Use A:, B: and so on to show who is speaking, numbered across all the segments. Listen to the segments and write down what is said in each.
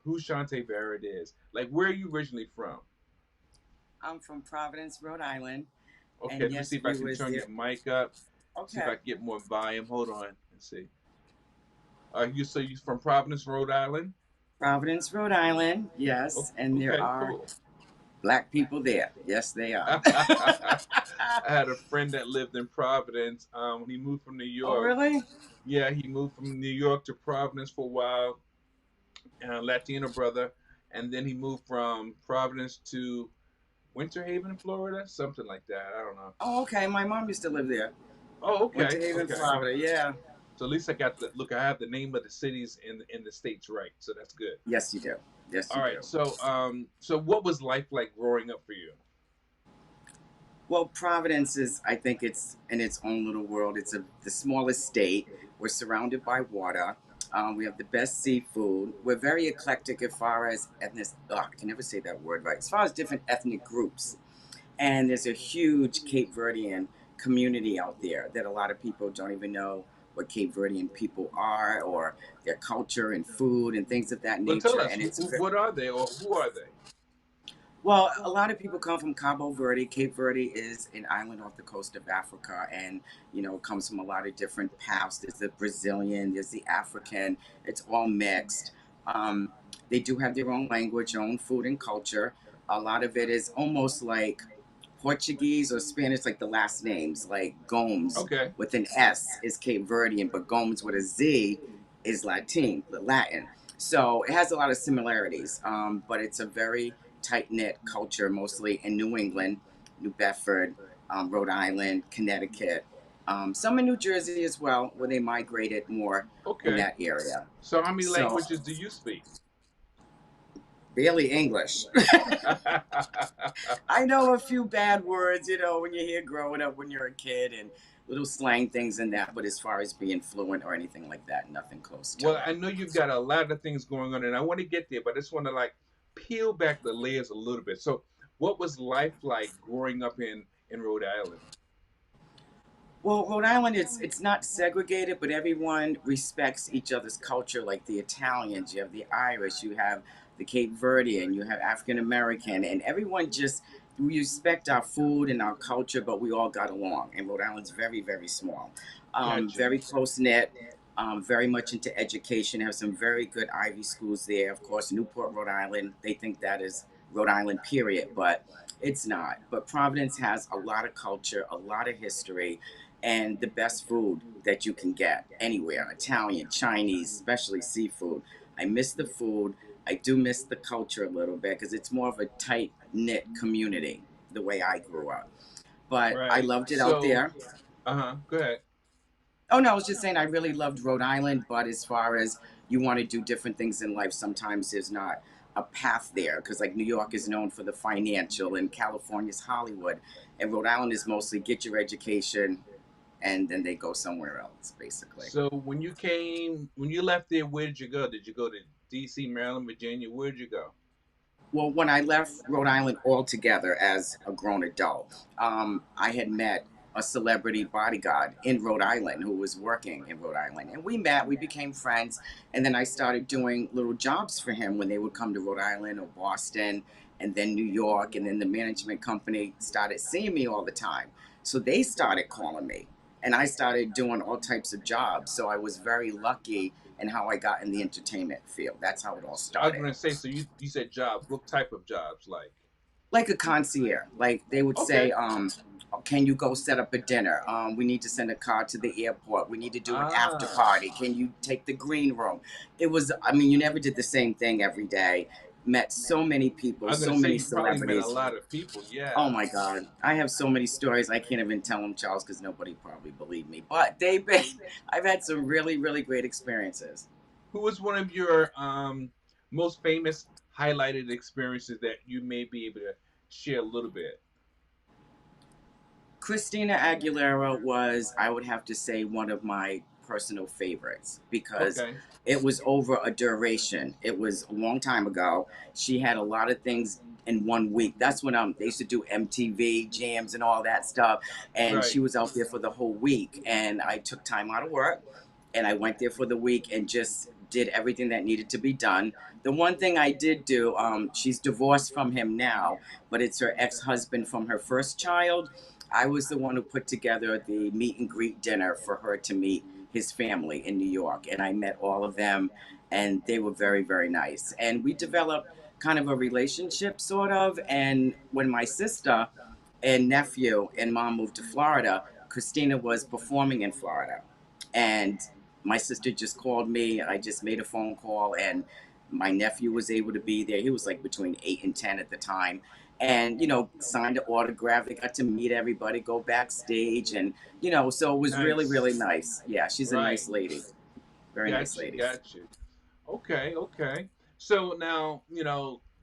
A: who Chantee Barrett is. Like, where are you originally from?
B: I'm from Providence, Rhode Island,
A: Okay,
B: and
A: let me see
B: yes,
A: if I
B: we
A: can
B: was
A: turn
B: there.
A: your mic up. See if I
B: Okay.
A: can get more volume. Hold on. Let's see. You from Providence, Rhode Island?
B: Providence, Rhode Island, yes, and there
A: Okay,
B: are
A: cool.
B: black people there. Yes, they are.
A: I had a friend that lived in Providence. He moved from New
B: Oh,
A: York.
B: really?
A: Yeah, he moved from New York to Providence for a while, Latino brother, and then he moved from Providence to Winter Haven, Florida, something like that. I don't know.
B: Oh, okay. My mom used to live there.
A: Oh,
B: Winter
A: okay,
B: Haven,
A: okay.
B: Florida. Yeah.
A: So at least I got the look. I have the name of the cities in the states right, so that's good.
B: Yes, you do. Yes,
A: All
B: you
A: right.
B: do.
A: So what was life like growing up for you?
B: Well, Providence is, I think it's in its own little world. It's the smallest state. We're surrounded by water. We have the best seafood. We're very eclectic as far as ethnic. Oh, I can never say that word right. As far as different ethnic groups, and there's a huge Cape Verdean community out there that a lot of people don't even know what Cape Verdean people are or their culture and food and things of that
A: Well, tell
B: nature.
A: us
B: And it's
A: what are they or who are they?
B: well, a lot of people come from Cabo Verde. Cape Verde is an island off the coast of Africa, and comes from a lot of different paths. There's the Brazilian, there's the African. It's all mixed. Um, they do have their own language, their own food and culture. A lot of it is almost like Portuguese or Spanish, like the last names, like Gomes
A: Okay.
B: with an S is Cape Verdean, but Gomes with a Z is Latin. So it has a lot of similarities, but it's a very tight knit culture, mostly in New England, New Bedford, Rhode Island, Connecticut, some in New Jersey as well, where they migrated more in
A: Okay.
B: that area.
A: So how many
B: So
A: languages do you speak?
B: barely English. I know a few bad words, when you hear growing up when you're a kid and little slang things and that, but as far as being fluent or anything like that, nothing close to
A: Well,
B: it.
A: I know you've got a lot of things going on, and I want to get there, but I just want to like peel back the layers a little bit. So, what was life like growing up in Rhode Island?
B: Well, Rhode Island, it's not segregated, but everyone respects each other's culture. Like the Italians, you have the Irish, you have the Cape Verdean, you have African American, and everyone just we respect our food and our culture, but we all got along. And Rhode Island's very, very small,
A: Gotcha.
B: very close knit, very much into education. Have some very good Ivy schools there. Of course, Newport, Rhode Island. They think that is Rhode Island, period, but it's not. But Providence has a lot of culture, a lot of history and the best food that you can get anywhere, Italian, Chinese, especially seafood. I miss the food. I do miss the culture a little bit because it's more of a tight knit community the way I grew up. But I
A: Right.
B: loved it out
A: So,
B: there.
A: go ahead.
B: Oh no, I was just saying I really loved Rhode Island, but as far as you want to do different things in life, sometimes there's not a path there because like New York is known for the financial and California's Hollywood, and Rhode Island is mostly get your education and then they go somewhere else, basically.
A: So, when you left there, where did you go? Did you go to D.C., Maryland, Virginia? Where did you go?
B: Well, when I left Rhode Island altogether as a grown adult, I had met a celebrity bodyguard in Rhode Island who was working in Rhode Island. And we met, we became friends. And then I started doing little jobs for him when they would come to Rhode Island or Boston and then New York. And then the management company started seeing me all the time. So they started calling me. And I started doing all types of jobs. So I was very lucky in how I got in the entertainment field. That's how it all
A: I was
B: started.
A: going to say, so you said jobs. What type of jobs? Like,
B: Like a concierge. Like they would say,
A: okay.
B: can you go set up a dinner? We need to send a car to the airport. We need to do an after
A: Ah,
B: party. Can you take the green room? It was, I mean, you never did the same thing every day. Met so many people,
A: I was going
B: so
A: to say,
B: many
A: you probably met a
B: celebrities.
A: lot of people. Yeah.
B: Oh my God. I have so many stories. I can't even tell them, Charles, because nobody probably believed me. But they've been, I've had some really, really great experiences.
A: Who was one of your most famous highlighted experiences that you may be able to share a little bit?
B: Christina Aguilera was, I would have to say, one of my personal favorites because
A: Okay.
B: it was over a duration. It was a long time ago. She had a lot of things in 1 week. That's when they used to do MTV jams and all that stuff. And
A: Right.
B: she was out there for the whole week. And I took time out of work and I went there for the week and just did everything that needed to be done The one thing I did do, she's divorced from him now, but it's her ex-husband from her first child. I was the one who put together the meet and greet dinner for her to meet his family in New York, and I met all of them, and they were very, very nice. And we developed kind of a relationship, sort of. And when my sister and nephew and mom moved to Florida, Christina was performing in Florida. And my sister just called me. I just made a phone call, and my nephew was able to be there. He was like between 8 and 10 at the time. And, signed an autograph. They got to meet everybody, go backstage. And, so it was really,
A: Nice.
B: really nice. Yeah, she's a
A: Right.
B: nice lady. Very nice
A: Got you.
B: lady.
A: Got you. Okay. Okay. So now,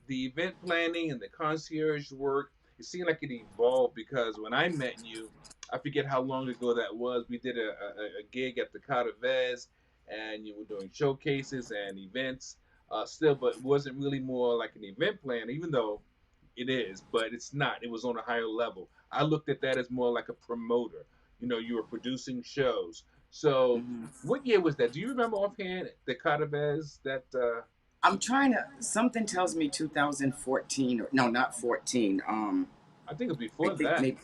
A: the event planning and the concierge work, it seemed like it evolved because when I met you, I forget how long ago that was. We did a gig at the Vez, and you were doing showcases and events. Still, but it wasn't really more like an event plan, even though it is, but it's not. It was on a higher level. I looked at that as more like a promoter. You were producing shows. So,
B: Hmm.
A: what year was that? Do you remember offhand the Vez that?
B: I'm trying to, something tells me 2014, or no, not 14.
A: I think it was
B: I
A: before
B: think
A: that.
B: maybe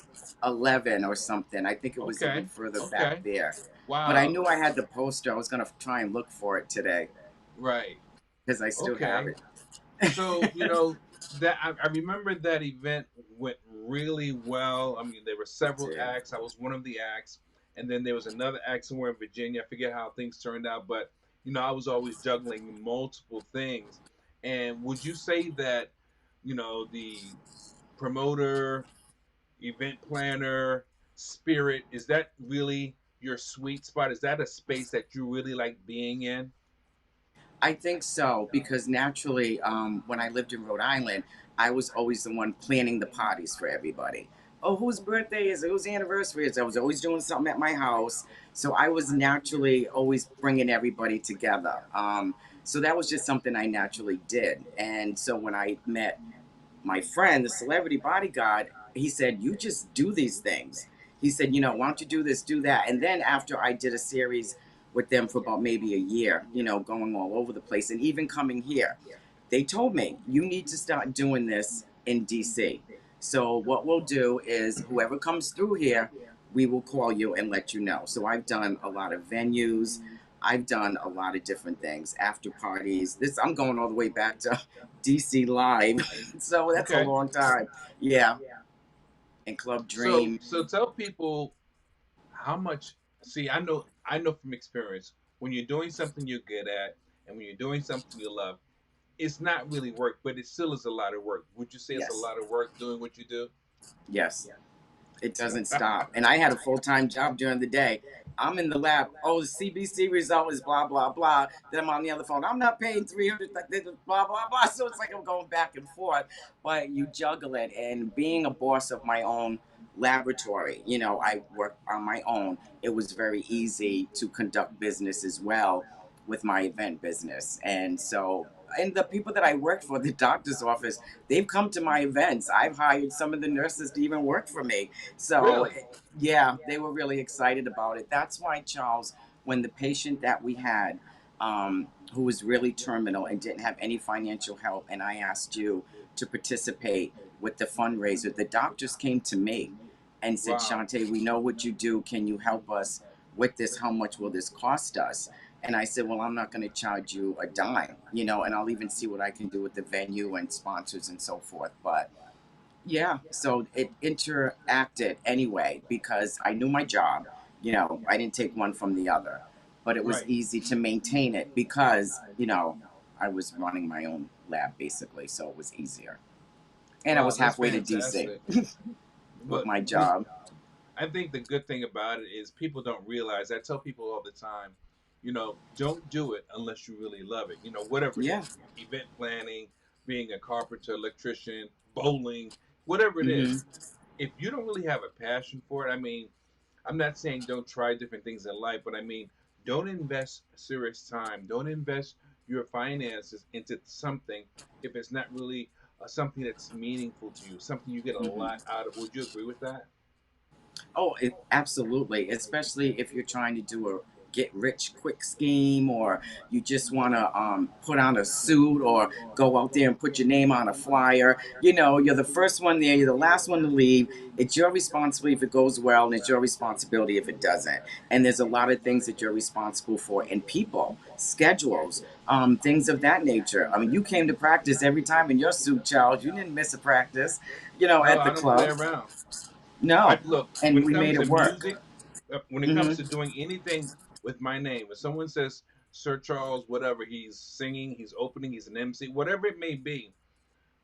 B: 11 or something. I think it was even
A: Okay.
B: further back
A: Okay.
B: there. But I
A: Wow.
B: knew I had the poster. I was going to try and look for it today
A: Right.
B: because I still have
A: Okay.
B: it.
A: So, that I remember that event went really well. I mean, there were
B: It
A: several
B: did.
A: acts. I was one of the acts, and then there was another act somewhere in Virginia. I forget how things turned out, but I was always juggling multiple things. And would you say that, the promoter, event planner, spirit, is that really your sweet spot? Is that a space that you really like being in?
B: I think so because naturally, when I lived in Rhode Island, I was always the one planning the parties for everybody. Oh, whose birthday is it? Whose anniversary is it? I was always doing something at my house. So I was naturally always bringing everybody together. So that was just something I naturally did. And so when I met my friend, the celebrity bodyguard, he said, "You just do these things." He said, "Why don't you do this, do that?" And then after I did a series with them for about maybe a year, going all over the place and even coming here, they told me, "You need to start doing this in DC." So what we'll do is whoever comes through here, we will call you and let you know. So I've done a lot of venues. I've done a lot of different things, after parties. This I'm going all the way back to DC Live. So that's a
A: Okay.
B: long time. Yeah, and Club
A: So
B: Dream.
A: so tell people how much. See, I know from experience, when you're doing something you're good at and when you're doing something you love, it's not really work, but it still is a lot of work. Would you say it's a
B: Yes,
A: lot of work doing what you do?
B: yes. It doesn't stop. And I had a full time job during the day. I'm in the lab. Oh, the CBC result is blah blah blah. Then I'm on the other phone. I'm not paying 300. Blah blah blah. So it's like I'm going back and forth. But you juggle it. And being a boss of my own laboratory, I work on my own. It was very easy to conduct business as well with my event business. And so, and the people that I worked for, the doctor's office, they've come to my events. I've hired some of the nurses to even work for me. So,
A: Really?
B: yeah, they were really excited about it. That's why, Charles, when the patient that we had, who was really terminal and didn't have any financial help, and I asked you to participate with the fundraiser, the doctors came to me and said,
A: Wow.
B: "Chantee, we know what you do. Can you help us with this? How much will this cost us?" And I said, "Well, I'm not going to charge you a dime, and I'll even see what I can do with the venue and sponsors and so forth." But yeah, so it interacted anyway because I knew my job. I didn't take one from the other, but it was
A: Right.
B: easy to maintain it because, I was running my own lab basically, so it was easier. And I
A: Wow,
B: was
A: that's
B: halfway to DC
A: fantastic.
B: with
A: But
B: my job.
A: I think the good thing about it is people don't realize. I tell people all the time, don't do it unless you really love it. Whatever it
B: Yeah.
A: is, event planning, being a carpenter, electrician, bowling, whatever it
B: Hmm.
A: is. If you don't really have a passion for it, I mean, I'm not saying don't try different things in life, but I mean, don't invest serious time. Don't invest your finances into something if it's not really something that's meaningful to you, something you get a
B: Hmm.
A: lot out of. Would you agree with that?
B: Oh, absolutely. Especially if you're trying to do get rich quick scheme, or you just want to put on a suit or go out there and put your name on a flyer. You know, you're the first one there, you're the last one to leave. It's your responsibility if it goes well, and it's your responsibility if it doesn't. And there's a lot of things that you're responsible for, and people, schedules, things of that nature. I mean, you came to practice every time in your suit, Charles. You didn't miss a practice,
A: No,
B: at the
A: I don't play
B: club.
A: around. I
B: No,
A: look when
B: and
A: it
B: we
A: comes
B: made
A: to
B: it work.
A: music, when it comes
B: Hmm.
A: to doing anything with my name. If someone says Sir Charles, whatever, he's singing, he's opening, he's an MC, whatever it may be,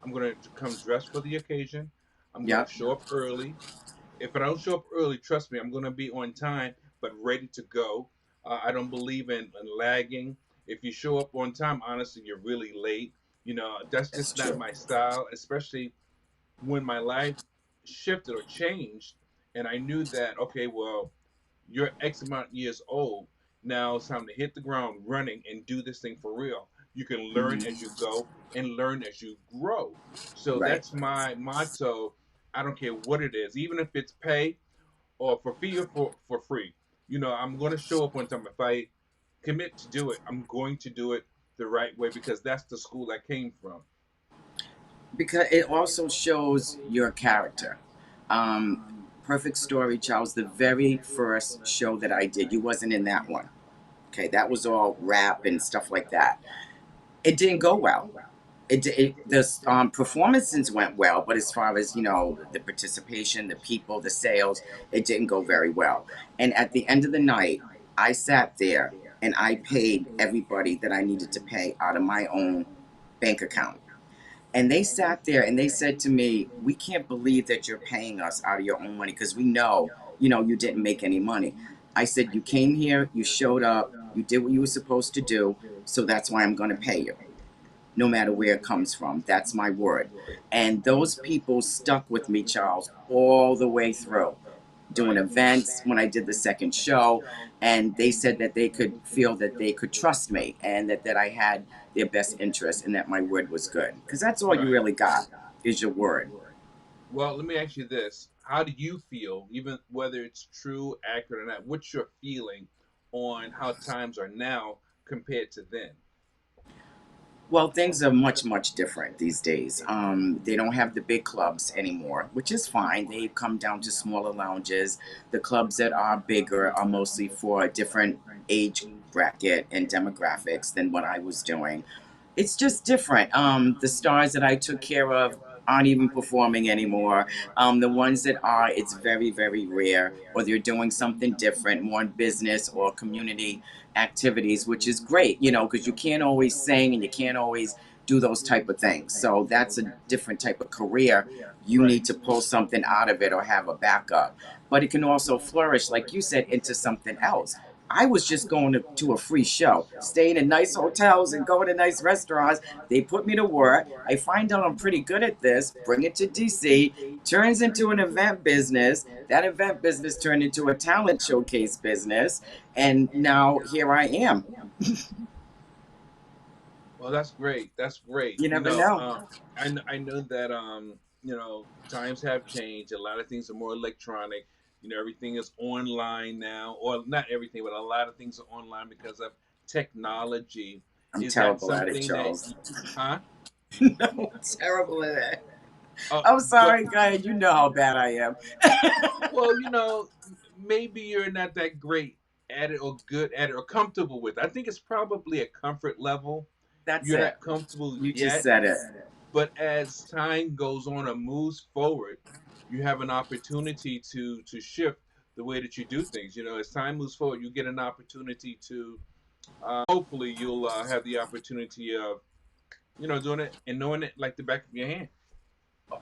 A: I'm gonna come dressed for the occasion. I'm gonna
B: Yep,
A: show up early. If I don't show up early, trust me, I'm gonna be on time but ready to go. I don't believe in lagging. If you show up on time, honestly, you're really late. That's
B: that's
A: just not
B: true.
A: my style, especially when my life shifted or changed, and I knew that, okay, well, you're X amount of years old. Now it's time to hit the ground running and do this thing for real. You can learn
B: Hmm.
A: as you go and learn as you grow. So
B: Right.
A: that's my motto. I don't care what it is, even if it's pay or for fee or for free. I'm going to show up on time. If I commit to do it, I'm going to do it the right way because that's the school I came from.
B: Because it also shows your character. Um, Perfect Story, Charles, the very first show that I did, you wasn't in that one. Okay, that was all rap and stuff like that. It didn't go well. The performances went well, but as far as the participation, the people, the sales, it didn't go very well. And at the end of the night, I sat there and I paid everybody that I needed to pay out of my own bank account. And they sat there and they said to me, "We can't believe that you're paying us out of your own money because we know, you didn't make any money." I said, "You came here, you showed up, you did what you were supposed to do, so that's why I'm going to pay you, no matter where it comes from. That's my word." And those people stuck with me, Charles, all the way through, doing
A: Right.
B: events when I did the second show. And they said that they could feel that they could trust me, and that I had their best interest, and that my word was good. Because that's all you
A: Right.
B: really got is your word.
A: Well, let me ask you this. How do you feel, even whether it's true, accurate, or not? What's your feeling on how times are now compared to then?
B: Well, things are much, much different these days. They don't have the big clubs anymore, which is fine. They've come down to smaller lounges. The clubs that are bigger are mostly for a different age bracket and demographics than what I was doing. It's just different. The stars that I took care of aren't even performing anymore. The ones that are, it's very, very rare, or they're doing something different, more in business or community activities, which is great, because you can't always sing and you can't always do those type of things. So that's a different type of career. You
A: Right.
B: need to pull something out of it or have a backup. But it can also flourish, like you said, into something else. I was just going to a free show, staying in nice hotels and going to nice restaurants. They put me to work. I find out I'm pretty good at this, bring it to DC, turns into an event business. That event business turned into a talent showcase business. And now here I am.
A: Well, that's great. That's great.
B: You never know.
A: I know that times have changed. A lot of things are more electronic. Everything is online now, or not everything, but a lot of things are online because of technology.
B: I'm
A: Is that
B: terrible at it,
A: something that,
B: Charles.
A: huh?
B: No, I'm terrible at it.
A: Uh,
B: I'm
A: but
B: sorry, guys. You know how bad I am.
A: well, maybe you're not that great at it or good at it or comfortable with it. I think it's probably a comfort level.
B: That's
A: You're
B: it.
A: not comfortable
B: You just
A: yet,
B: said it.
A: but as time goes on and moves forward, you have an opportunity to shift the way that you do things. As time moves forward, you get an opportunity to hopefully you'll have the opportunity of doing it and knowing it like the back of your hand.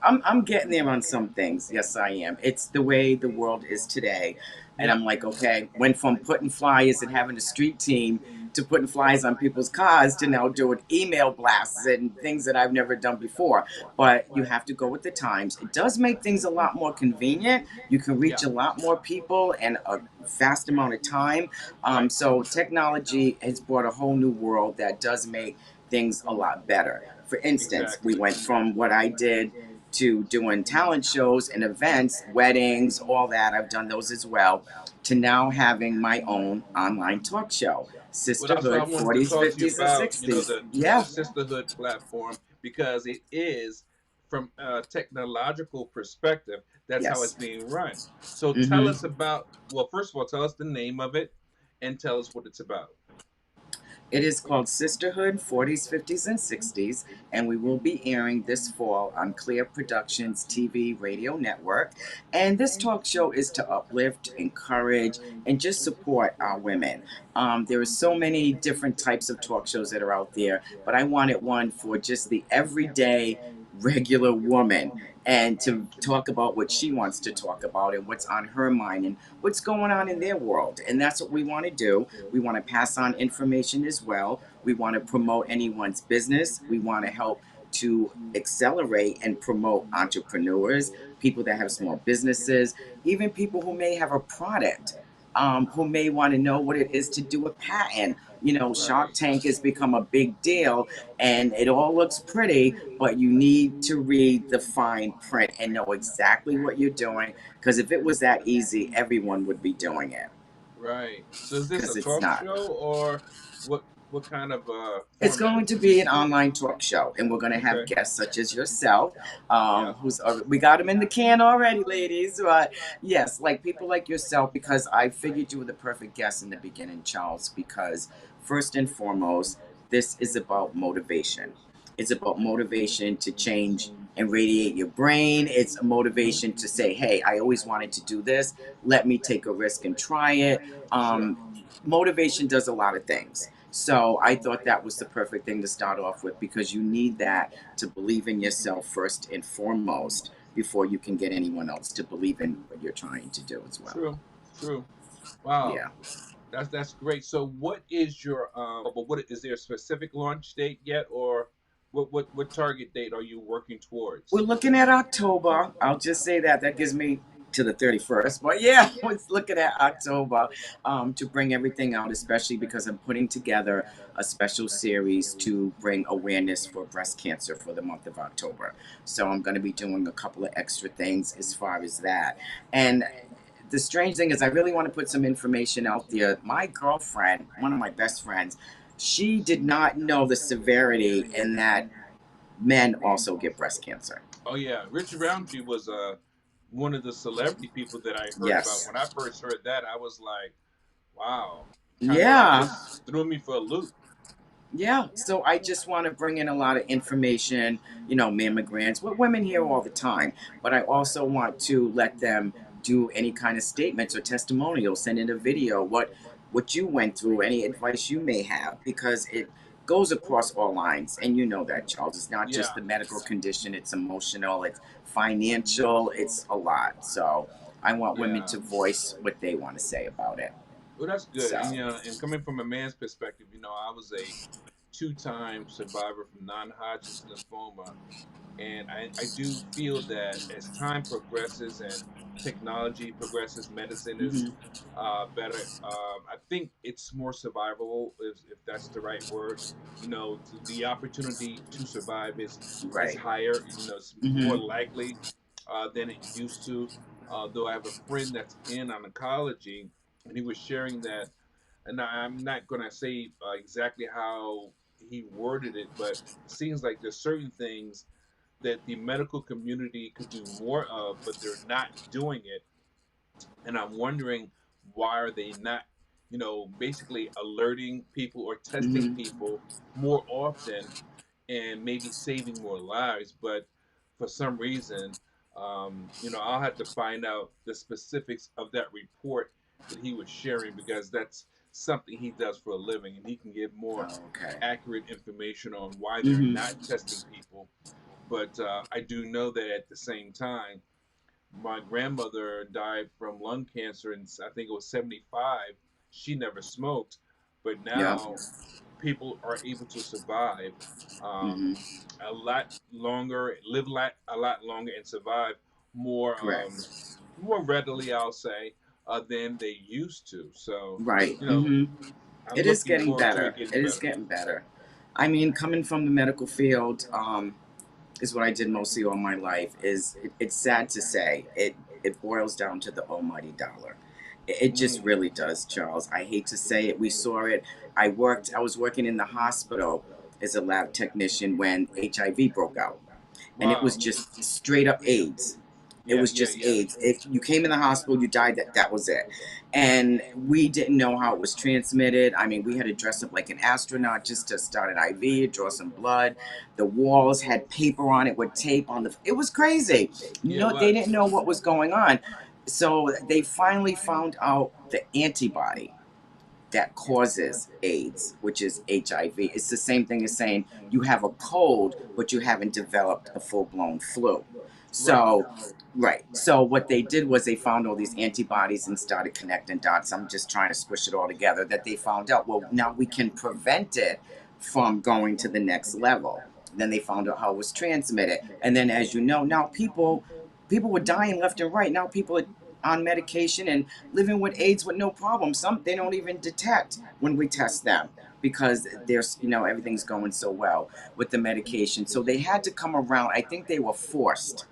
B: I'm getting there on some things. Yes, I am. It's the way the world is today. And
A: Yeah.
B: I'm like, okay, went from putting flyers and having a street team to putting flyers on people's cars to now doing email blasts and things that I've never done before. But you have to go with the times. It does make things a lot more convenient. You can
A: Yeah.
B: reach a lot more people in a fast amount of time.
A: Right.
B: So technology has brought a whole new world that does make things a lot better. For instance, we
A: Exactly.
B: went from what I did to doing talent shows and events, weddings, all that. I've done those as well. To now having my own online talk show,
A: Well, that's what I
B: Sisterhood
A: wanted to
B: 40s,
A: talk to you
B: 50s, and
A: about. You know,
B: 60s.
A: the
B: Yeah.
A: sisterhood platform, because it is, from a technological perspective, that's how it's
B: Yes.
A: being run. So tell
B: Mm-hmm.
A: us about. Well, first of all, tell us the name of it, and tell us what it's about.
B: It is called Sisterhood 40s, 50s, and 60s, and we will be airing this fall on Clear Productions TV radio network. And this talk show is to uplift, encourage, and just support our women. There are so many different types of talk shows that are out there, but I wanted one for just the everyday, regular woman and to talk about what she wants to talk about and what's on her mind and what's going on in their world. And that's what we want to do. We want to pass on information as well. We want to promote anyone's business. We want to help to accelerate and promote entrepreneurs, people that have small businesses, even people who may have a product, who may want to know what it is to do a patent. You know, Shark
A: Right.
B: Tank has become a big deal and it all looks pretty, but you need to read the fine print and know exactly what you're doing. Because if it was that easy, everyone would be doing it.
A: Right. So is this a
B: Because it's
A: talk
B: not.
A: show, or what kind of
B: It's
A: format
B: going
A: is
B: to
A: this?
B: be an online talk show, and we're going to have
A: Okay.
B: guests such as yourself,
A: Yeah.
B: who's we got them in the can already, ladies. But yes, like people like yourself, because I figured you were the perfect guest in the beginning, Charles. Because first and foremost, this is about motivation. It's about motivation to change and radiate your brain. It's a
A: Hmm.
B: motivation to say, "Hey, I always wanted to do this. Let me take a risk and try it."
A: Sure.
B: Motivation does a lot of things. So I thought that was the perfect thing to start off with because you need that to believe in yourself first and foremost before you can get anyone else to believe in what you're trying to do as well.
A: True. True. Wow.
B: Yeah.
A: That's great. So what is your but what is there a specific launch date yet, or what target date are you working
B: We're
A: towards?
B: looking at October. I'll just say that. That gives me to the 31st. But yeah, we're looking at October to bring everything out, especially because I'm putting together a special series to bring awareness for breast cancer for the month of October. So I'm going to be doing a couple of extra things as far as that. And the strange thing is, I really want to put some information out there. My girlfriend, one of my best friends, she did not know the severity and that men also get breast cancer.
A: Oh yeah, Richard Roundtree was one of the celebrity people that I heard about.
B: Yes.
A: When I first heard that, I was like, wow, kind of
B: Yeah.
A: just threw me for a loop.
B: Yeah. So I just want to bring in a lot of information, mammograms. What women hear all the time. But I also want to let them do any kind of statements or testimonials, send in a video, what you went through, any advice you may have, because it goes across all lines. And you know that, Charles. It's not just
A: Yeah,
B: the medical condition, it's emotional, it's financial, it's a lot. So I want women
A: yeah.
B: to voice what they want to say about it.
A: Well, that's good.
B: So.
A: And and coming from a man's perspective, I was a two-time survivor from non-Hodgkin's lymphoma, and I do feel that as time progresses and technology progresses, medicine is
B: Mhm.
A: better. I think it's more survivable, if that's the right word. The opportunity to survive is
B: Right.
A: higher. It's more
B: Hmm.
A: likely than it used to. Though I have a friend that's in oncology, and he was sharing that, and I'm not going to say exactly how he worded it, but it seems like there's certain things that the medical community could do more of, but they're not doing it. And I'm wondering, why are they not, basically alerting people or testing
B: Hmm.
A: people more often, and maybe saving more lives? But for some reason, I'll have to find out the specifics of that report that he was sharing, because that's something he does for a living, and he can give more
B: Okay.
A: accurate information on why they're
B: Hmm.
A: not testing people. But I do know that at the same time, my grandmother died from lung cancer, and I think it was 75. She never smoked, but
B: Yeah.
A: now people are able to survive um,
B: Hmm.
A: a lot longer, live a lot longer, and survive more
B: Correct.
A: more readily, I'll say, than they used to. So,
B: Right.
A: you know,
B: Hmm.
A: I'm
B: It is
A: looking
B: getting
A: forward to
B: better.
A: it getting
B: It is
A: better.
B: getting better. I mean, coming from the medical field, is what I did mostly all my life. It's sad to say it boils down to the almighty dollar. It just
A: Mm.
B: really does, Charles. I hate to say it. We saw it. I was working in the hospital as a lab technician when HIV broke out, and it was
A: Wow.
B: just straight up AIDS. It
A: Yeah,
B: was
A: yeah,
B: just
A: yeah.
B: AIDS. If you came in the hospital, you died. That was it. And we didn't know how it was transmitted. I mean, we had to dress up like an astronaut just to start an IV, draw some blood. The walls had paper on it with tape on the. It was crazy.
A: Yeah, it
B: No, they didn't
A: was.
B: know what was going on. So they finally found out the antibody that causes AIDS, which is HIV. It's the same thing as saying you have a cold, but you haven't developed a full blown flu.
A: Right.
B: So, right. So, what they did was they found all these antibodies and started connecting dots. I'm just trying to squish it all together. That they found out, well, now we can prevent it from going to the next level. Then they found out how it was transmitted. And then, as you know, now people were dying left and right. Now people are on medication and living with AIDS with no problem. Some they don't even detect when we test them because there's everything's going so well with the medication. So they had to come around. I think they were forced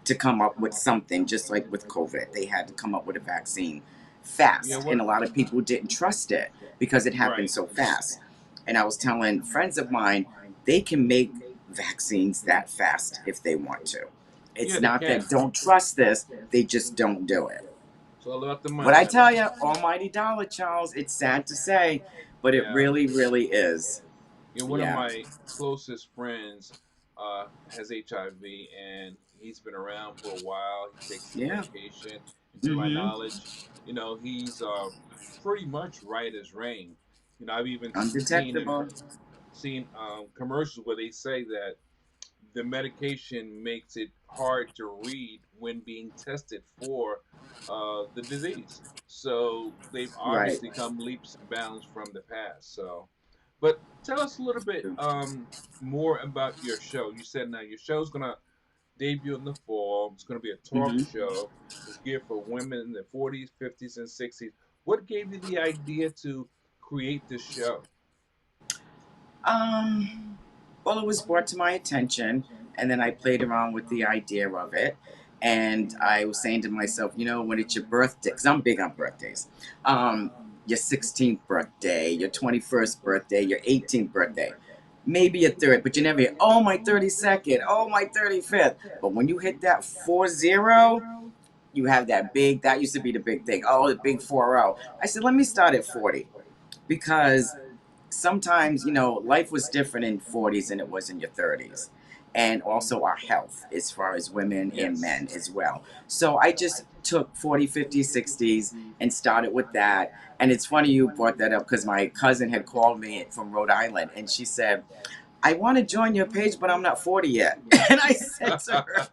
B: to come up with something, just like with COVID. They had to come up with a vaccine
A: Yeah,
B: fast, and
A: what?
B: a lot of people didn't trust it because it happened
A: Right.
B: so fast. And I was telling friends of mine, they can make vaccines that fast if they want to.
A: Yeah,
B: It's
A: they
B: not
A: can.
B: that don't trust this, they just don't do it.
A: It's all about the
B: But
A: money.
B: I tell you, almighty dollar, Charles, it's sad to say, but it
A: Yeah.
B: really, really is.
A: One of
B: Yeah.
A: my closest friends has HIV, and he's been around for a while. He takes his
B: Yeah.
A: medication, and to my
B: Mm-hmm.
A: knowledge, he's pretty much right as rain. I've even seen and
B: Undetectable.
A: seen commercials where they say that the medication makes it hard to read when being tested for the disease. So they've
B: Right.
A: obviously come leaps and bounds from the past. So, but tell us a little bit more about your show. You said now your show's gonna debut in the fall. It's gonna be a talk
B: Mm-hmm.
A: show. It's geared for women in their 40s, 50s, and 60s. What gave you the idea to create this show?
B: Um, well, it was brought to my attention, and then I played around with the idea of it. And I was saying to myself, when it's your birthday, because I'm big on birthdays, your 16th birthday, your 21st birthday, your 18th birthday, maybe your third, but you never hear, oh, my 32nd, oh, my 35th. But when you hit that 40, you have that used to be the big thing. Oh, the big 40. I said, let me start at 40 because sometimes life was different in 40s than it was in your 30s, and also our health as far as women and
A: Yes.
B: men as well. So I just took 40, 50s, 60s and started with that. And it's funny you brought that up because my cousin had called me from Rhode Island, and she said, I want to join your page, but I'm not 40 yet. And I said to her,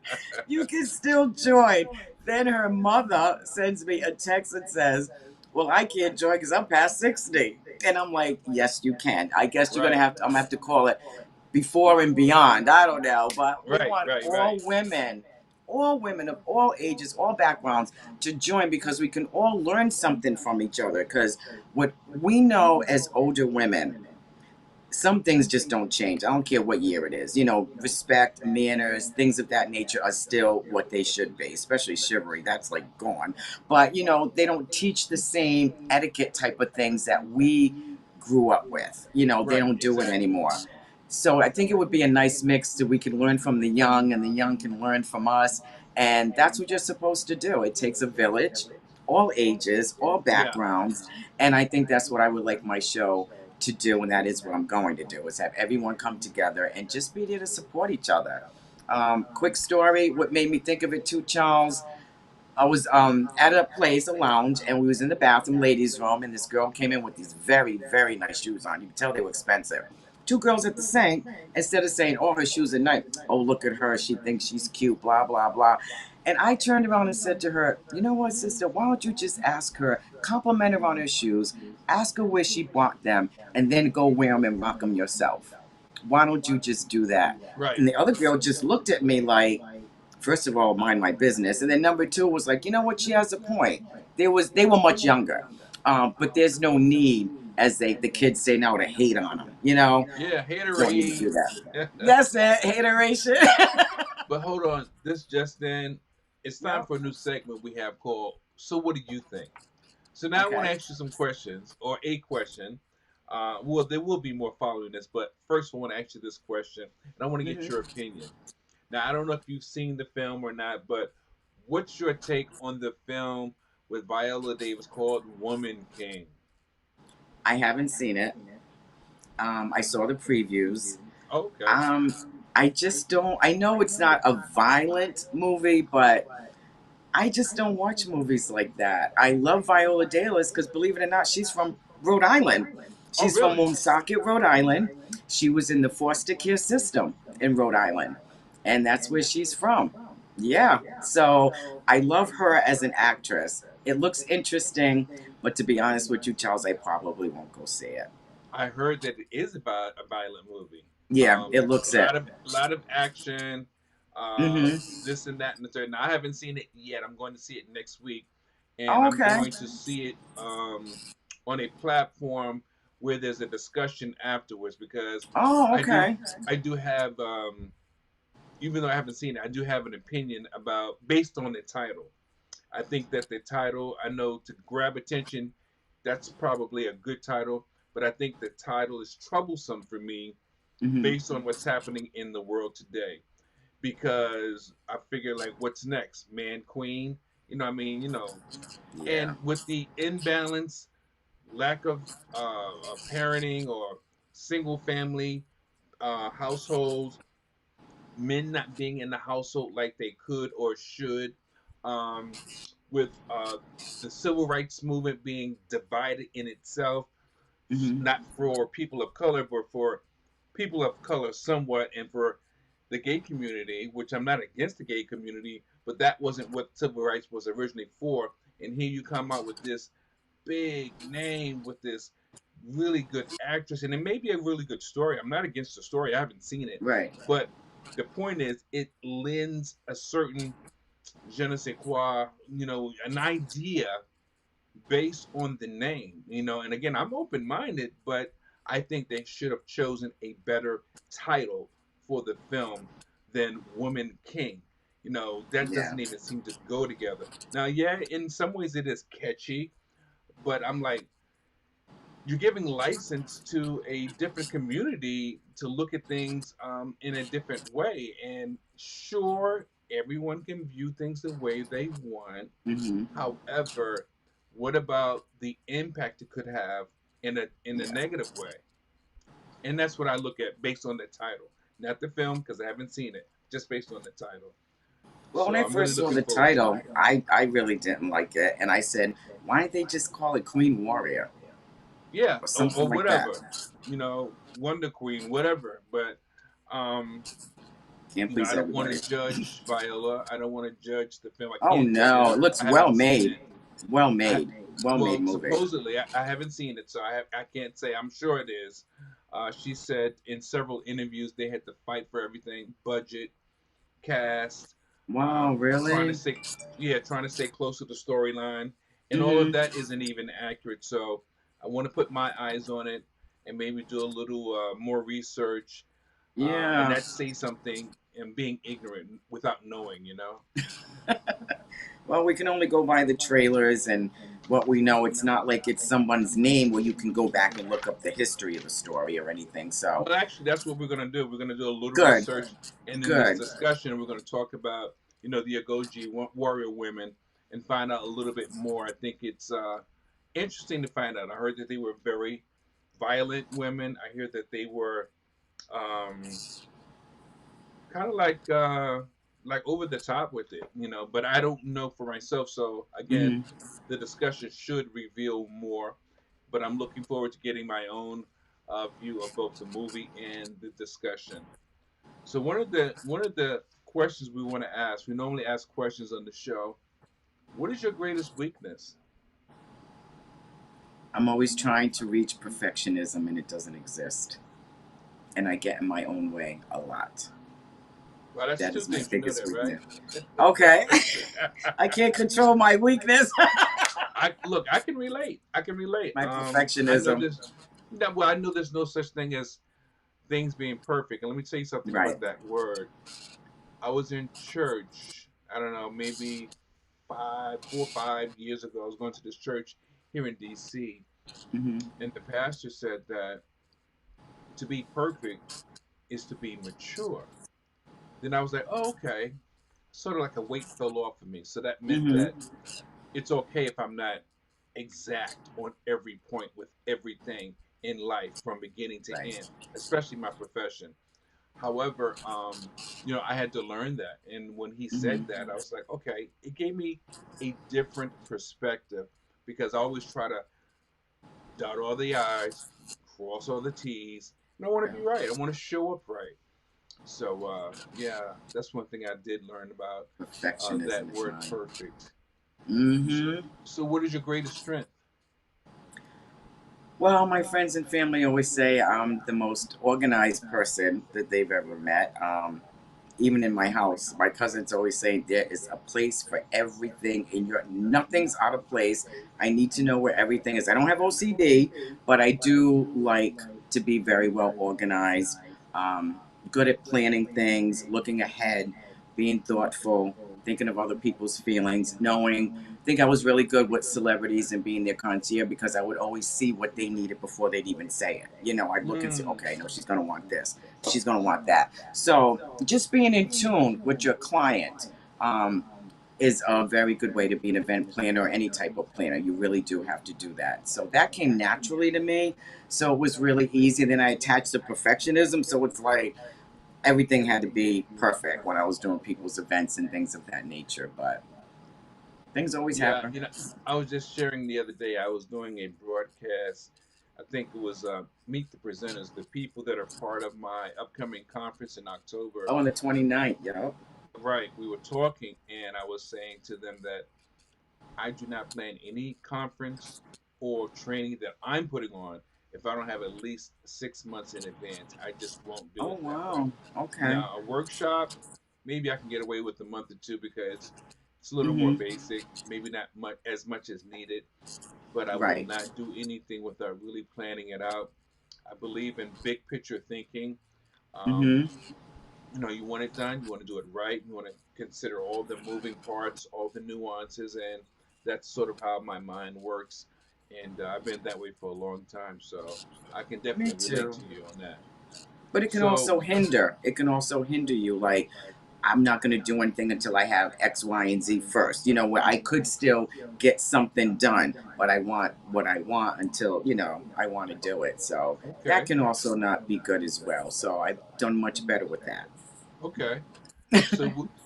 B: you can still join. Then her mother sends me a text that says, well, I can't join because I'm past 60. And I'm like, yes, you can. I guess you're gonna
A: Right.
B: I'm gonna have to call it before and beyond. I don't know. But we
A: Right.
B: want
A: Right. Right.
B: all women of all ages, all backgrounds to join because we can all learn something from each other. Because what we know as older women, some things just don't change. I don't care what year it is. Respect, manners, things of that nature are still what they should be, especially chivalry. That's like gone. But, they don't teach the same etiquette type of things that we grew up with. They
A: Right.
B: don't do it
A: Exactly.
B: anymore. So I think it would be a nice mix that we can learn from the young and the young can learn from us. And that's what you're supposed to do. It takes a village, all ages, all
A: Yeah.
B: backgrounds. And I think that's what I would like my show to do, and that is what I'm going to do, is have everyone come together and just be there to support each other. Quick story, what made me think of it too, Charles. I was at a place, a lounge, and we was in the bathroom, ladies' room, and this girl came in with these very, very nice shoes on. You could tell they were expensive. Two girls at the sink, instead of saying, "Oh, her shoes are nice," "Oh, look at her, she thinks she's cute," blah blah blah. And I turned around and said to her, "You know what, sister? Why don't you just ask her, compliment her on her shoes, ask her where she bought them, and then go wear them and rock them yourself? Why don't you just do that?"
A: Right.
B: And the other girl just looked at me like, first of all, mind my business, and then number two was like, you know what? She has a point. They were much younger, but there's no need. as the kids say now, to hate on them. You know,
A: Yeah,
B: don't need to
A: haterade.
B: do that. That's it, hateration.
A: But hold on, this just then. It's time
B: Yep.
A: for a new segment we have called "So What Do You Think?" So now I want to
B: Okay.
A: ask you some questions, or a question. Well, there will be more following this, but first I want to ask you this question, and I want to get
B: Hmm.
A: your opinion. Now I don't know if you've seen the film or not, but what's your take on the film with Viola Davis called Woman King?
B: I haven't seen it. I saw the previews.
A: Okay.
B: Um, I just don't. I know it's not a violent movie, but I just don't watch movies like that. I love Viola Davis because, believe it or not, she's from Rhode Island.
A: Oh,
B: She's from
A: really?
B: Woonsocket, Rhode Island. She was in the foster care system in Rhode Island, and that's where she's from. Yeah. So I love her as an actress. It looks interesting, but to be honest with you, Charles, I probably won't go see it.
A: I heard that it is about a violent movie.
B: Yeah, it
A: A
B: looks it.
A: lot of action,
B: Mm-hmm.
A: this and that and the third. Now I haven't seen it yet. I'm going to see it next week, and
B: Oh,
A: I'm
B: okay.
A: going to see it on a platform where there's a discussion afterwards because
B: Oh,
A: I do
B: okay.
A: I do have even though I haven't seen it, I do have an opinion about based on the title. I think that the title, I know to grab attention, that's probably a good title, but I think the title is troublesome for me
B: Mm-hmm.
A: based on what's happening in the world today. Because I figure, like, what's next? Man, queen? You know, what I mean,
B: Yeah.
A: and with the imbalance, lack of parenting or single family households, men not being in the household like they could or should, um, with the civil rights movement being divided in itself,
B: Mm-hmm.
A: not for people of color, but for people of color somewhat, and for the gay community, which I'm not against the gay community, but that wasn't what civil rights was originally for. And here you come out with this big name with this really good actress, and it may be a really good story. I'm not against the story. I haven't seen it,
B: Right.
A: but the point is, it lends a certain je ne sais quoi, an idea based on the name, And again, I'm open minded, but I think they should have chosen a better title for the film than Woman King. That
B: Yeah.
A: doesn't even seem to go together. Now, yeah, in some ways it is catchy, but I'm like, you're giving license to a different community to look at things in a different way. And sure, everyone can view things the way they want.
B: Mm-hmm.
A: However, what about the impact it could have in a
B: Yeah.
A: negative way? And that's what I look at based on the title, not the film because I haven't seen it, just based on the title.
B: Well, when
A: So
B: I
A: I'm really
B: first saw
A: looking
B: the
A: forward to it.
B: title, I really didn't like it, and I said, why didn't they just call it Queen Warrior
A: Yeah,
B: or
A: or
B: something like that?
A: whatever, Wonder Queen, whatever. But
B: Can't please
A: I don't want to
B: everybody.
A: judge Viola. I don't want to judge the film. I
B: Oh
A: can't judge it.
B: no, it looks
A: I
B: well
A: haven't seen
B: made,
A: it.
B: well
A: I
B: made, well made
A: Well,
B: movie.
A: supposedly I haven't seen it, so I can't say. I'm sure it is. She said in several interviews they had to fight for everything: budget, cast,
B: Wow,
A: trying to
B: really?
A: stay, yeah, trying to stay close to the storyline, and all of
B: Mm-hmm.
A: that isn't even accurate. So I want to put my eyes on it and maybe do a little more research, and
B: Yeah.
A: not say something and being ignorant without knowing.
B: Well, we can only go by the trailers and what we know. It's not like it's someone's name where you can go back and look up the history of the story or anything. So,
A: Well, actually, that's what we're going to do. We're going to do a little
B: good,
A: research, and in this
B: good.
A: discussion, we're going to talk about, the Agoji warrior women and find out a little bit more. I think it's interesting to find out. I heard that they were very violent women. I hear that they were um, kind of like over the top with it. But I don't know for myself. So again,
B: Mm-hmm.
A: the discussion should reveal more. But I'm looking forward to getting my own view of both the movie and the discussion. So one of the questions we want to ask, we normally ask questions on the show. What is your greatest weakness?
B: I'm always trying to reach perfectionism, and it doesn't exist. And I get in my own way a lot.
A: Well, that's
B: That
A: two
B: is my
A: things. You know
B: biggest
A: that, right?
B: weakness. Okay. I can't control my weakness.
A: I look. I can relate. I can relate.
B: My
A: I know
B: perfectionism.
A: this. No, well, I know there's no such thing as things being perfect. And let me tell you something
B: Right.
A: about that word. I was in church. I don't know, maybe 4 or 5 years ago. I was going to this church here in D.C.
B: Hmm.
A: and the pastor said that to be perfect is to be mature. Then I was like, oh, okay. Sort of like a weight fell off of me. So that meant
B: Hmm.
A: that it's okay if I'm not exact on every point with everything in life from beginning to
B: Right.
A: end, especially my profession. However, I had to learn that. And when he said
B: Hmm.
A: that, I was like, okay, it gave me a different perspective because I always try to dot all the I's, cross all the T's, and I want to
B: Yeah.
A: be right. I want to show up right. So, yeah, that's one thing I did learn about that
B: Perfectionism is
A: word
B: mine.
A: perfect. So,
B: Hmm.
A: so what is your greatest strength?
B: Well, my friends and family always say I'm the most organized person that they've ever met. Even in my house, my cousins always say there is a place for everything in your nothing's out of place. I need to know where everything is. I don't have OCD, but I do like to be very well organized, good at planning things, looking ahead, being thoughtful, thinking of other people's feelings, knowing. I think I was really good with celebrities and being their concierge because I would always see what they needed before they'd even say it. I'd look and say,
A: Mm,
B: okay, no, she's gonna want this, she's gonna want that. So just being in tune with your client is a very good way to be an event planner or any type of planner. You really do have to do that. So that came naturally to me. So it was really easy. Then I attached the perfectionism. So it's like everything had to be perfect when I was doing people's events and things of that nature. But things always
A: yeah,
B: happen.
A: I was just sharing the other day. I was doing a broadcast. I think it was Meet the Presenters, the people that are part of my upcoming conference in October.
B: Oh, on the 29th, yo.
A: Right, we were talking, and I was saying to them that I do not plan any conference or training that I'm putting on if I don't have at least 6 months in advance. I just won't do
B: Oh,
A: it that way.
B: wow. Okay.
A: Now, a workshop, maybe I can get away with a month or two because it's a little more
B: Mm-hmm.
A: basic, maybe not much as needed, but I will
B: Right.
A: not do anything without really planning it out. I believe in big picture thinking. Um,
B: Mm-hmm.
A: you want it done, you want to do it right, you want to consider all the moving parts, all the nuances, and that's sort of how my mind works. And I've been that way for a long time, so I can
B: Me
A: definitely relate
B: too.
A: to you on that.
B: But it can
A: So,
B: also hinder. It can also hinder you. Like, I'm not going to do anything until I have X, Y, and Z first. Where I could still get something done, but I want what I want until, I want to do it. So that
A: okay,
B: can also not be good as well. So I've done much better with that.
A: okay.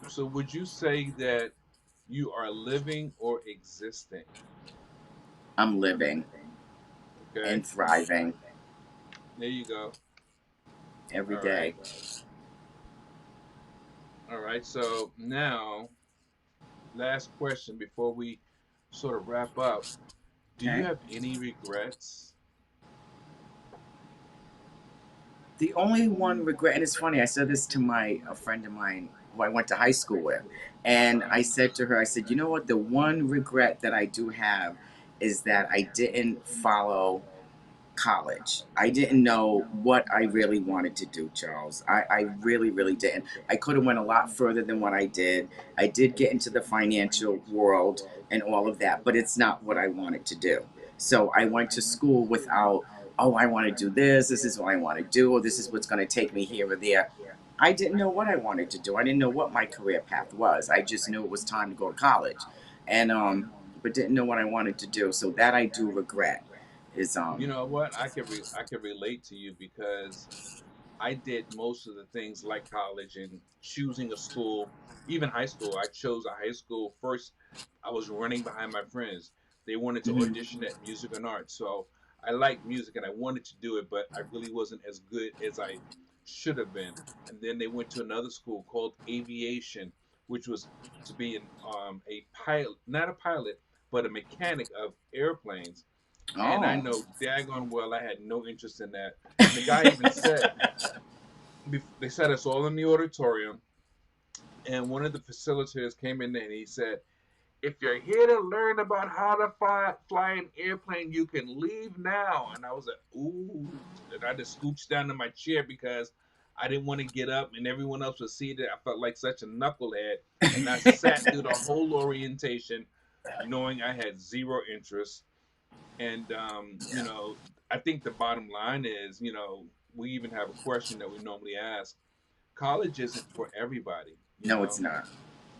A: So would you say that you are living or existing?
B: I'm living
A: Okay,
B: and thriving
A: there you go.
B: every
A: All right,
B: day.
A: all right. So now, last question before we sort of wrap up. Do you
B: Okay.
A: have any regrets?
B: The only one regret, and it's funny, I said this to a friend of mine who I went to high school with, and
A: Uh-huh.
B: I said to her, I said, you know what? The one regret that I do have is that I didn't follow college. I didn't know what I really wanted to do, Charles. I really, really didn't. I could have went a lot further than what I did. I did get into the financial world and all of that, but it's not what I wanted to do. So I went to school without, oh, I want to do this. This is what I want to do, or this is what's going to take me here or there. I didn't know what I wanted to do. I didn't know what my career path was. I just knew it was time to go to college, and but didn't know what I wanted to do. So that I do regret is
A: You know what? I can relate to you because I did most of the things like college and choosing a school, even high school. I chose a high school first. I was running behind my friends. They wanted to
B: Mhm.
A: audition at music and art, so I liked music and I wanted to do it, but I really wasn't as good as I should have been. And then they went to another school called aviation, which was to be a pilot, not a pilot, but a mechanic of airplanes. And I
B: Oh.
A: know daggone well I had no interest in that. And the guy even said, they sat us all in the auditorium, and one of the facilitators came in there and he said, if you're here to learn about how to fly an airplane, you can leave now. And I was like, ooh. And I just scooched down to my chair because I didn't want to get up and everyone else was seated. I felt like such a knucklehead. And I sat through the whole orientation knowing I had zero interest. And, I think the bottom line is, we even have a question that we normally ask. College isn't for everybody,
B: No, it's not.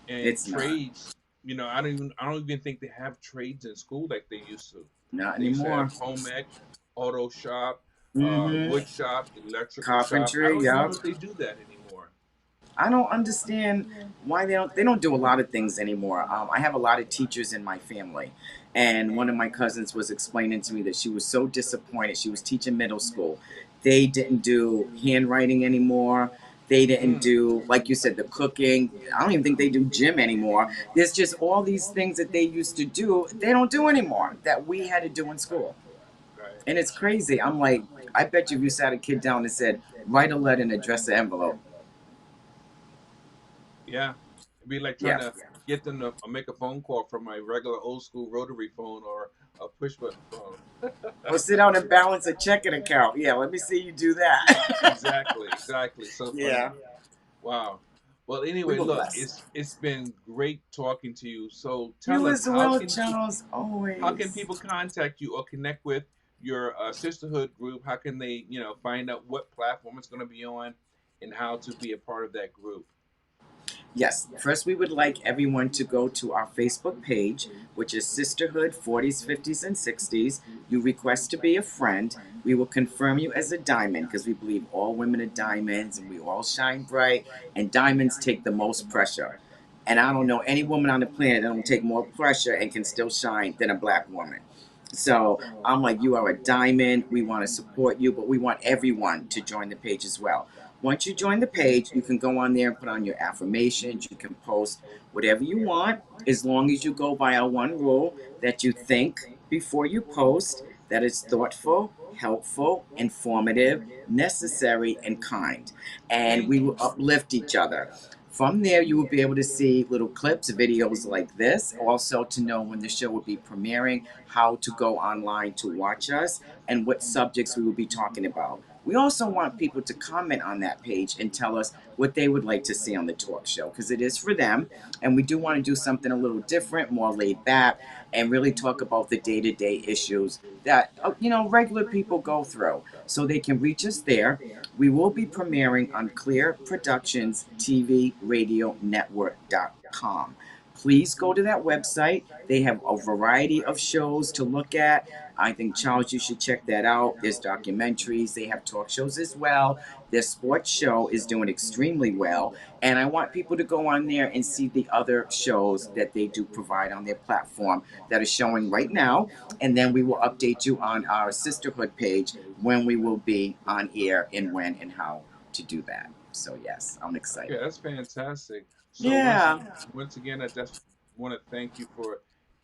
A: and
B: It's not.
A: trades, I don't even think they have trades in school like they used to.
B: Not
A: They used to have
B: anymore.
A: home ec, auto shop,
B: Mm-hmm.
A: wood shop, electrical shop. I
B: Carpentry,
A: don't even
B: yeah.
A: know if they do that anymore.
B: I don't understand why they don't do a lot of things anymore. I have a lot of teachers in my family, and one of my cousins was explaining to me that she was so disappointed. She was teaching middle school. They didn't do handwriting anymore. They didn't
A: Mm,
B: do, like you said, the cooking. I don't even think they do gym anymore. There's just all these things that they used to do, they don't do anymore that we had to do in
A: right,
B: school.
A: right.
B: And it's crazy. I'm like, I bet you if you sat a kid down and said, write a letter and address the envelope.
A: Yeah, it'd be like trying
B: Yeah.
A: to get them to make a phone call from my regular old school rotary phone or a push button phone.
B: Or sit down and balance a checking account. Yeah, let me see you do that.
A: Exactly, exactly. So
B: Yeah.
A: funny. Wow. Well,
B: We
A: anyway,
B: were
A: look,
B: blessed.
A: it's been great talking to you. So tell
B: You
A: us,
B: as well, Charles,
A: how can
B: always.
A: people contact you or connect with your sisterhood group? How can they, find out what platform it's going to be on and how to be a part of that group?
B: Yes, first we would like everyone to go to our Facebook page, which is Sisterhood 40s, 50s, and 60s. You request to be a friend. We will confirm you as a diamond because we believe all women are diamonds and we all shine bright, and diamonds take the most pressure. And I don't know any woman on the planet that don't take more pressure and can still shine than a black woman. So I'm like, you are a diamond. We want to support you, but we want everyone to join the page as well. Once you join the page, you can go on there and put on your affirmations. You can post whatever you want, as long as you go by our one rule that you think before you post, that is thoughtful, helpful, informative, necessary, and kind. And
A: Thank
B: we
A: you.
B: will uplift each other. From there, you will be able to see little clips, videos like this, also to know when the show will be premiering, how to go online to watch us, and what subjects we will be talking about. We also want people to comment on that page and tell us what they would like to see on the talk show because it is for them. And we do want to do something a little different, more laid back, and really talk about the day to day issues that, regular people go through. So they can reach us there. We will be premiering on Clear Productions TV Radio Network.com. Please go to that website. They have a variety of shows to look at. I think, Charles, you should check that out. There's documentaries, they have talk shows as well. Their sports show is doing extremely well. And I want people to go on there and see the other shows that they do provide on their platform that are showing right now. And then we will update you on our sisterhood page when we will be on air and when and how to do that. So, yes, I'm
A: Okay,
B: excited.
A: that's fantastic. So
B: Yeah.
A: once again, I just want to thank you for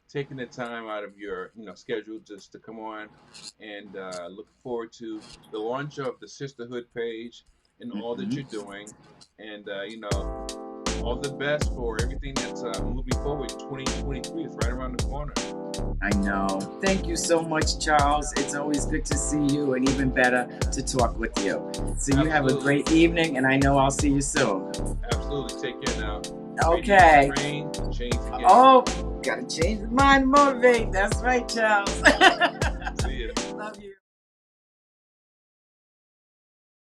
A: taking the time out of your schedule just to come on, and look forward to the launch of the sisterhood page and all that
B: Mhm.
A: you're doing, and all the best for everything that's moving forward. 2023 is right around the corner.
B: I know. Thank you so much, Charles. It's always good to see you and even better to talk with you. So, you have a
A: Absolutely,
B: great evening, and I know I'll see you soon.
A: absolutely. Take care now. Radio is
B: Okay.
A: trained, change the game.
B: Oh, gotta change the mind, motivate. That's right, Charles.